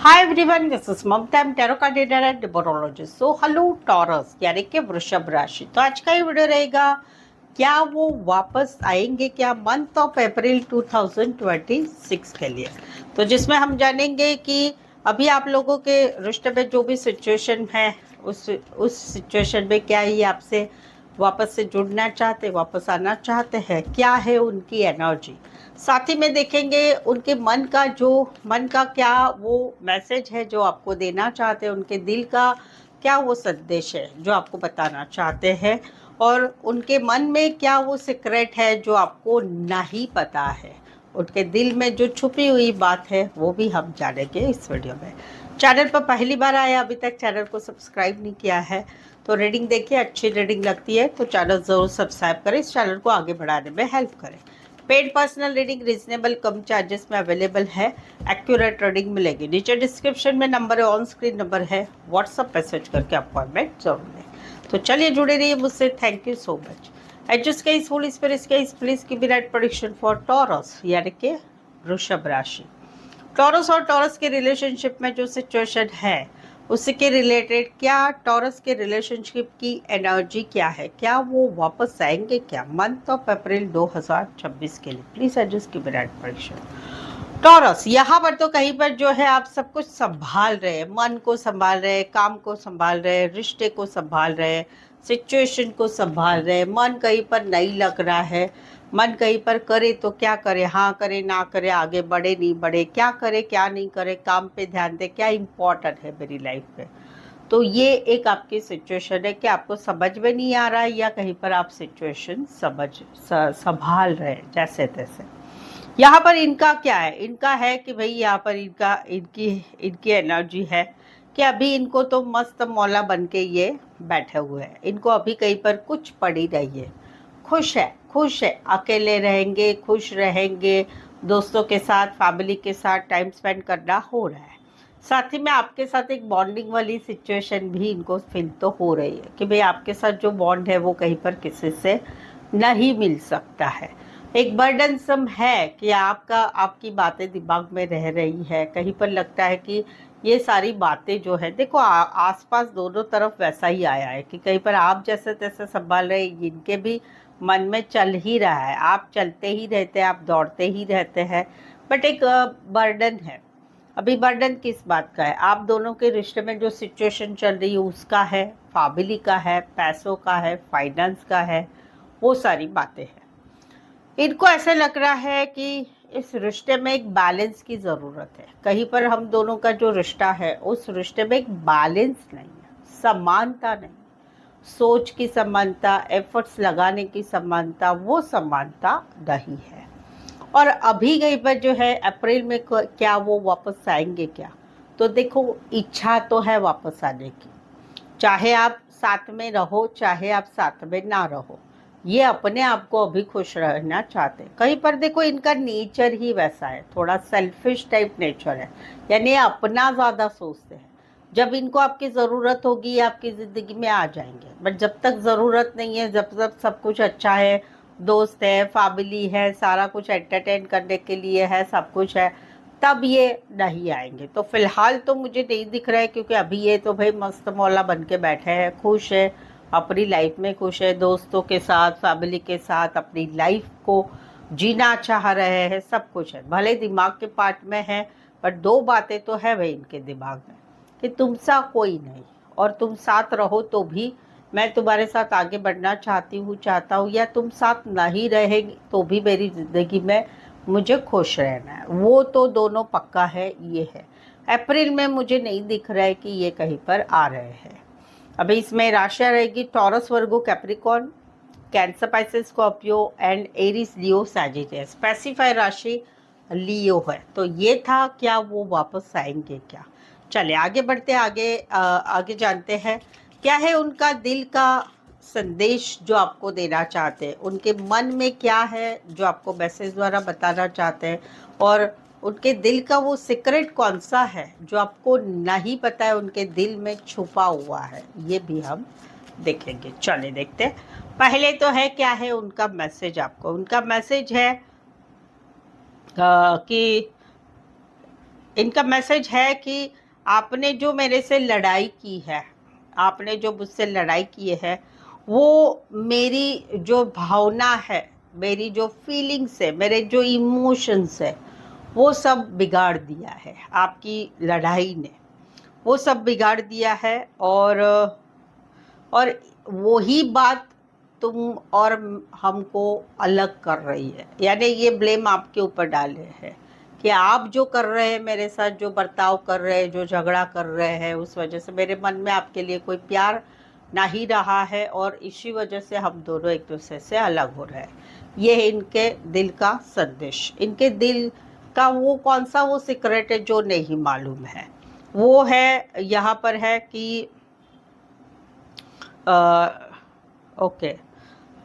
Hi everyone, this is Mamta tarot card reader and numerologist. So hello Taurus यानी कि वृषभ राशि। तो आज का ये वीडियो रहेगा, क्या वो वापस आएंगे क्या मंथ ऑफ अप्रैल 2026 के लिए। तो जिसमें हम जानेंगे कि अभी आप लोगों के रिश्ते में जो भी सिचुएशन है उस सिचुएशन में क्या ये आपसे वापस से जुड़ना चाहते, वापस आना चाहते हैं, क्या है उनकी एनर्जी। साथ ही में देखेंगे उनके मन का क्या वो मैसेज है जो आपको देना चाहते हैं, उनके दिल का क्या वो संदेश है जो आपको बताना चाहते हैं, और उनके मन में क्या वो सीक्रेट है जो आपको नहीं पता है। उनके दिल में जो छुपी हुई बात है वो भी हम जानेंगे इस वीडियो में। चैनल पर पहली बार आया, अभी तक चैनल को सब्सक्राइब नहीं किया है तो रीडिंग देखिए, अच्छी रीडिंग लगती है तो चैनल ज़रूर सब्सक्राइब करें, इस चैनल को आगे बढ़ाने में हेल्प करें। पेड पर्सनल रीडिंग रीजनेबल कम चार्जेस में अवेलेबल है, एक्यूरेट रीडिंग मिलेगी। नीचे डिस्क्रिप्शन में नंबर है, ऑन स्क्रीन नंबर है, व्हाट्सअप मैसेज करके अपॉइंटमेंट जरूर लें। तो चलिए जुड़े रहिए मुझसे। Thank you so much. Adjust case full spirit case please give me right prediction for taurus यानी कि वृषभ राशि। टॉरस और टॉरस के रिलेशनशिप में जो सिचुएशन है उसके रिलेटेड क्या टॉरस के रिलेशनशिप की एनर्जी क्या है, क्या वो वापस आएंगे क्या मंथ ऑफ अप्रैल 2026 के लिए। Please adjust give me right prediction. Taurus, यहाँ पर तो कहीं पर जो है आप सब कुछ संभाल रहे हैं, मन को संभाल रहे हैं, काम को संभाल रहे हैं, रिश्ते को संभाल रहे हैं, सिचुएशन को संभाल रहे हैं। मन कहीं पर नहीं लग रहा है, मन कहीं पर करे तो क्या करे, हाँ करे ना करे, आगे बढ़े नहीं बढ़े, क्या करे क्या नहीं करे, काम पे ध्यान दे, क्या इम्पोर्टेंट है मेरी लाइफ में। तो ये एक आपकी सिचुएशन है कि आपको समझ में नहीं आ रहा है या कहीं पर आप सिचुएशन संभाल रहे हैं जैसे तैसे। यहाँ पर इनका क्या है, इनका है कि भाई यहाँ पर इनका इनकी इनकी एनर्जी है कि अभी इनको तो मस्त मौला बन के ये बैठे हुए हैं, इनको अभी कहीं पर कुछ पड़ी नहीं है, खुश है, अकेले रहेंगे, खुश रहेंगे, दोस्तों के साथ फैमिली के साथ टाइम स्पेंड करना हो रहा है। साथ ही में आपके साथ एक बॉन्डिंग वाली सिचुएशन भी इनको फील तो हो रही है कि भाई आपके साथ जो बॉन्ड है वो कहीं पर किसी से नहीं मिल सकता है। एक बर्डनसम है कि आपकी बातें दिमाग में रह रही है, कहीं पर लगता है कि ये सारी बातें जो है, देखो आसपास दोनों तरफ वैसा ही आया है कि कहीं पर आप जैसे तैसे संभाल रहे, इनके भी मन में चल ही रहा है, आप चलते ही रहते हैं, आप दौड़ते ही रहते हैं, बट एक बर्डन है। अभी बर्डन किस बात का है, आप दोनों के रिश्ते में जो सिचुएशन चल रही है उसका है, फैमिली का है, पैसों का है, फाइनेंस का है, वो सारी बातें हैं। इनको ऐसे लग रहा है कि इस रिश्ते में एक बैलेंस की ज़रूरत है, कहीं पर हम दोनों का जो रिश्ता है उस रिश्ते में एक बैलेंस नहीं है, समानता नहीं, सोच की समानता, एफर्ट्स लगाने की समानता, वो समानता नहीं है। और अभी कहीं पर जो है अप्रैल में क्या वो वापस आएंगे क्या, तो देखो इच्छा तो है वापस आने की, चाहे आप साथ में रहो चाहे आप साथ में ना रहो, ये अपने आप को अभी खुश रहना चाहते हैं। कहीं पर देखो इनका नेचर ही वैसा है, थोड़ा सेल्फिश टाइप नेचर है, यानी अपना ज़्यादा सोचते हैं। जब इनको आपकी ज़रूरत होगी आपकी ज़िंदगी में आ जाएंगे, बट जब तक ज़रूरत नहीं है, जब तक सब कुछ अच्छा है, दोस्त है, फैमिली है, सारा कुछ एंटरटेन करने के लिए है, सब कुछ है, तब ये नहीं आएंगे। तो फिलहाल तो मुझे नहीं दिख रहा है, क्योंकि अभी ये तो भाई मस्त मौला बन के बैठे हैं, खुश है, अपनी लाइफ में खुश है, दोस्तों के साथ फैमिली के साथ अपनी लाइफ को जीना चाह रहे हैं, सब कुछ है। भले दिमाग के पार्ट में है, पर दो बातें तो है भाई इनके दिमाग में कि तुम सा कोई नहीं, और तुम साथ रहो तो भी मैं तुम्हारे साथ आगे बढ़ना चाहता हूँ, या तुम साथ नहीं रहेगी तो भी मेरी ज़िंदगी में मुझे खुश रहना है, वो तो दोनों पक्का है, ये है। अप्रैल में मुझे नहीं दिख रहा है कि ये कहीं पर आ रहे हैं। अभी इसमें राशियाँ रहेगी taurus, Virgo, Capricorn, cancer, Pisces, Scorpio and Aries, Leo, Sagittarius. Specify राशि लियो है। तो ये था, क्या वो वापस आएंगे क्या। चलिए आगे बढ़ते, आगे जानते हैं क्या है उनका दिल का संदेश जो आपको देना चाहते हैं, उनके मन में क्या है जो आपको मैसेज द्वारा बताना चाहते हैं, और उनके दिल का वो सीक्रेट कौन सा है जो आपको नहीं पता है, उनके दिल में छुपा हुआ है, ये भी हम देखेंगे। चलिए देखते हैं। पहले तो है क्या है उनका मैसेज आपको, उनका मैसेज है कि इनका मैसेज है कि आपने जो मेरे से लड़ाई की है, आपने जो मुझसे लड़ाई की है, वो मेरी जो भावना है, मेरी जो फीलिंग्स है, मेरे जो इमोशंस है, वो सब बिगाड़ दिया है। आपकी लड़ाई ने वो सब बिगाड़ दिया है। और वही बात तुम और हमको अलग कर रही है, यानी ये ब्लेम आपके ऊपर डाले हैं कि आप जो कर रहे हैं मेरे साथ, जो बर्ताव कर रहे हैं, जो झगड़ा कर रहे हैं, उस वजह से मेरे मन में आपके लिए कोई प्यार ना ही रहा है और इसी वजह से हम दोनों एक दूसरे से अलग हो रहे हैं। ये है इनके दिल का संदेश। इनके दिल का वो कौन सा वो सीक्रेट है जो नहीं मालूम है। वो है यहाँ पर है कि ओके,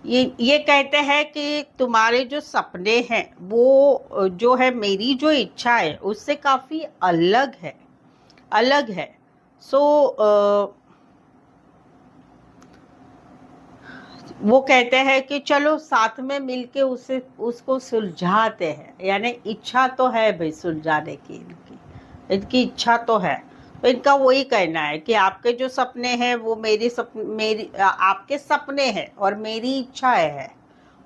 ये कहते हैं कि तुम्हारे जो सपने हैं वो जो है मेरी जो इच्छा है उससे काफ़ी अलग है, अलग है। सो वो कहते हैं कि चलो साथ में मिलके उसको सुलझाते हैं, यानी इच्छा तो है भाई सुलझाने की, इनकी इच्छा तो है। तो इनका वही कहना है कि आपके जो सपने हैं वो आपके सपने हैं और मेरी इच्छाएं है,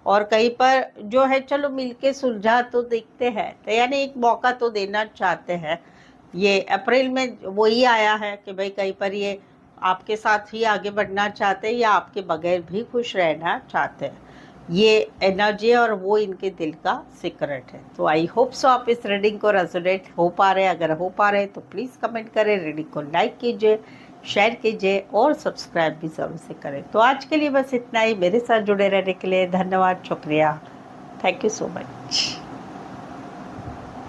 और कहीं पर जो है चलो मिलके सुलझा तो देखते हैं, तो यानी एक मौका तो देना चाहते हैं। ये अप्रैल में वही आया है कि भाई कहीं पर ये आपके साथ ही आगे बढ़ना चाहते हैं या आपके बगैर भी खुश रहना चाहते हैं। ये एनर्जी है और वो इनके दिल का सीक्रेट है। तो आई होप सो आप इस रीडिंग को रेजोनेट हो पा रहे हैं। अगर हो पा रहे हैं तो प्लीज़ कमेंट करें, रीडिंग को लाइक कीजिए, शेयर कीजिए और सब्सक्राइब भी ज़रूर से करें। तो आज के लिए बस इतना ही। मेरे साथ जुड़े रहने के लिए धन्यवाद, शुक्रिया, थैंक यू सो मच।